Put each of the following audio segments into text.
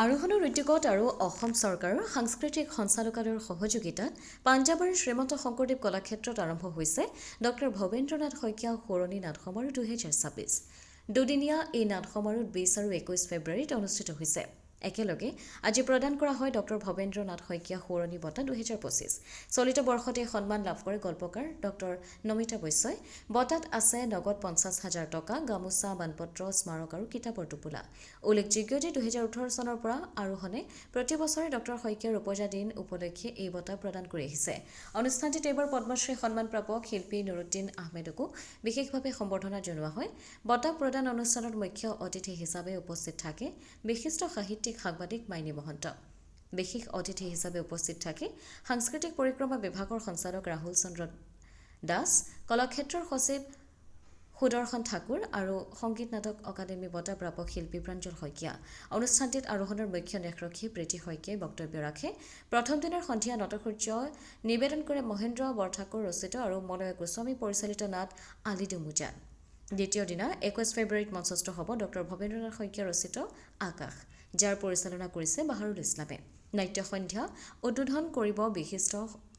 আৰোহণৰ উদ্যোগত আৰু অসম চৰকাৰৰ সাংস্কৃতিক সঞ্চালকালয়ৰ সহযোগিতাত পাঞ্জাৱৰ শ্ৰীমন্ত শংকৰদেৱ কলাক্ষেত্ৰত আৰম্ভ হৈছে ড ভৱেন্দ্ৰনাথ শইকীয়া সোঁৱৰণী নাট সমাৰোহ 2026। দুদিনীয়া এই নাট সমাৰোহ 20 আৰু 21 ফেব্ৰুৱাৰীত অনুষ্ঠিত হৈছে। একেলগে আজি প্ৰদান কৰা হয় ড ভৱেন্দ্ৰনাথ শইকীয়া সোঁৱৰণী বঁটা 2025। চলিত বৰ্ষতে সন্মান লাভ কৰে গল্পকাৰ ড নমিতা বৈশ্যই। বঁটাত আছে নগদ 50,000 টকা, গামোচা, মানপত্ৰ, স্মাৰক আৰু কিতাপৰ টোপোলা। উল্লেখযোগ্য যে 2018 চনৰ পৰা আৰোহণে প্ৰতি বছৰে ড শইকীয়াৰ ৰূপজা দিন উপলক্ষে এই বঁটা প্ৰদান কৰি আহিছে। অনুষ্ঠানটিত এইবাৰ পদ্মশ্ৰী সন্মানপ্ৰাপক শিল্পী নুৰুদ্দিন আহমেদকো বিশেষভাৱে সম্বৰ্ধনা জনোৱা হয়। বঁটা প্ৰদান অনুষ্ঠানত মুখ্য অতিথি হিচাপে উপস্থিত থাকে বিশিষ্ট সাহিত্যিক সাংবাদিক মাইনী মহন্ত। বিশেষ অতিথি হিচাপে উপস্থিত থাকে সাংস্কৃতিক পৰিক্ৰমা বিভাগৰ সঞ্চালক ৰাহুল চন্দ্ৰ দাস, কলাক্ষেত্ৰৰ সচিব সুদৰ্শন ঠাকুৰ আৰু সংগীত নাটক অকাডেমী বঁটা প্ৰাপক শিল্পী প্ৰাঞ্জল শইকীয়া। অনুষ্ঠানটিত আৰোহণৰ মুখ্য ন্যাসৰক্ষী প্ৰীতি শইকীয়াই বক্তব্য ৰাখে। প্ৰথম দিনৰ সন্ধিয়া নটসূৰ্য নিবেদন কৰে মহেন্দ্ৰ বৰঠাকুৰ ৰচিত আৰু মলয় গোস্বামী পৰিচালিত নাট আলি দুমোজা। দ্বিতীয় দিনা 21 ফেব্ৰুৱাৰীত মঞ্চস্থ হ'ব ড ভৱেন্দ্ৰনাথ শইকীয়া ৰচিত আকাশ, যাৰ পৰিচালনা কৰিছে বাহাৰুল ইছলামে। নাট্য সন্ধ্যা উদ্বোধন কৰিব বিশিষ্ট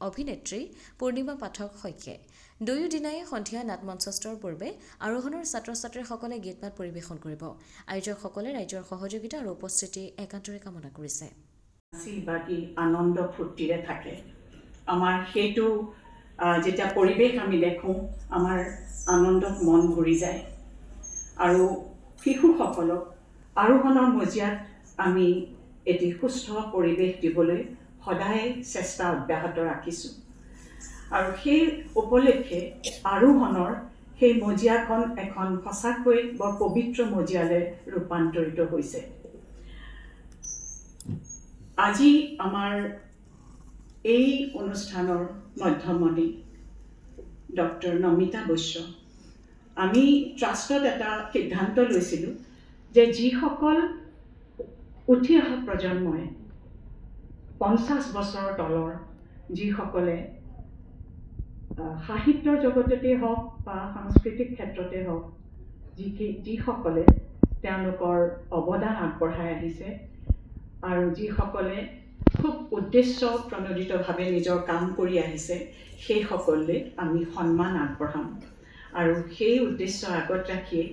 অভিনেত্ৰী পূৰ্ণিমা পাঠক শইকীয়াই। দুয়ো দিনাই সন্ধিয়া নাট মঞ্চস্থৰ পূৰ্বে আৰোহণৰ ছাত্ৰ ছাত্ৰীসকলে গীত মাত পৰিৱেশন কৰিব। আয়োজকসকলে ৰাইজৰ সহযোগিতা আৰু উপস্থিতি একান্তৰে কামনা কৰিছে। আনন্দ ফূৰ্তিৰে থাকে আমাৰ সেইটো যেতিয়া পৰিৱেশ আমি দেখোঁ আমাৰ আনন্দত মন ভৰি যায়। আৰু শিশুসকলক আৰোহণৰ মজিয়াত আমি এটি সুস্থ পৰিৱেশ দিবলৈ সদায় চেষ্টা অব্যাহত ৰাখিছোঁ। আৰু সেই উপলক্ষে আৰোহণৰ সেই মজিয়াখন এখন সঁচাকৈ বৰ পবিত্ৰ মজিয়ালৈ ৰূপান্তৰিত হৈছে। আজি আমাৰ এই অনুষ্ঠানৰ মধ্যমণি ড নমিতা বৈশ্য। আমি ট্ৰাষ্টত এটা সিদ্ধান্ত লৈছিলোঁ যে যিসকল উঠি অহা প্ৰজন্মই 50 বছৰৰ তলৰ যিসকলে সাহিত্যৰ জগততে হওক বা সাংস্কৃতিক ক্ষেত্ৰতে হওক যিসকলে তেওঁলোকৰ অৱদান আগবঢ়াই আহিছে আৰু যিসকলে খুব উদ্দেশ্য প্ৰণোদিতভাৱে নিজৰ কাম কৰি আহিছে, সেইসকললৈ আমি সন্মান আগবঢ়াম। আৰু সেই উদ্দেশ্য আগত ৰাখিয়ে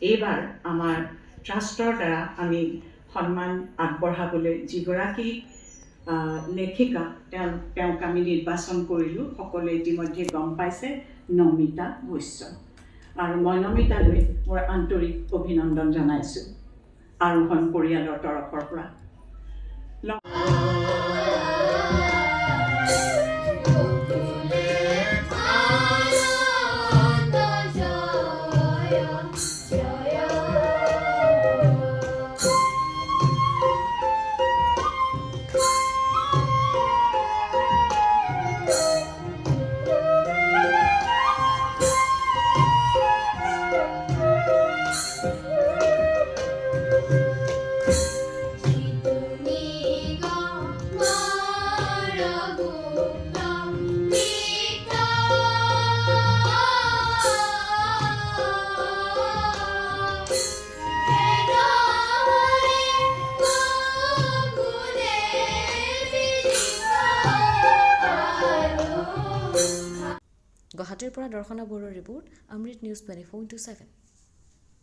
এইবাৰ আমাৰ ট্ৰাষ্টৰ দ্বাৰা আমি সন্মান আগবঢ়াবলৈ যিগৰাকী লেখিকা তেওঁক আমি নিৰ্বাচন কৰিলোঁ। সকলোৱে ইতিমধ্যে গম পাইছে, নমিতা বৈশ্য। আৰু মই নমিতালৈ মোৰ আন্তৰিক অভিনন্দন জনাইছোঁ আৰোহণ পৰিয়ালৰ তৰফৰ পৰা। গুৱাহাটীৰ পৰা দৰ্শনা বৰুৱাৰ ৰিপৰ্ট, অমৃত নিউজ 24/7।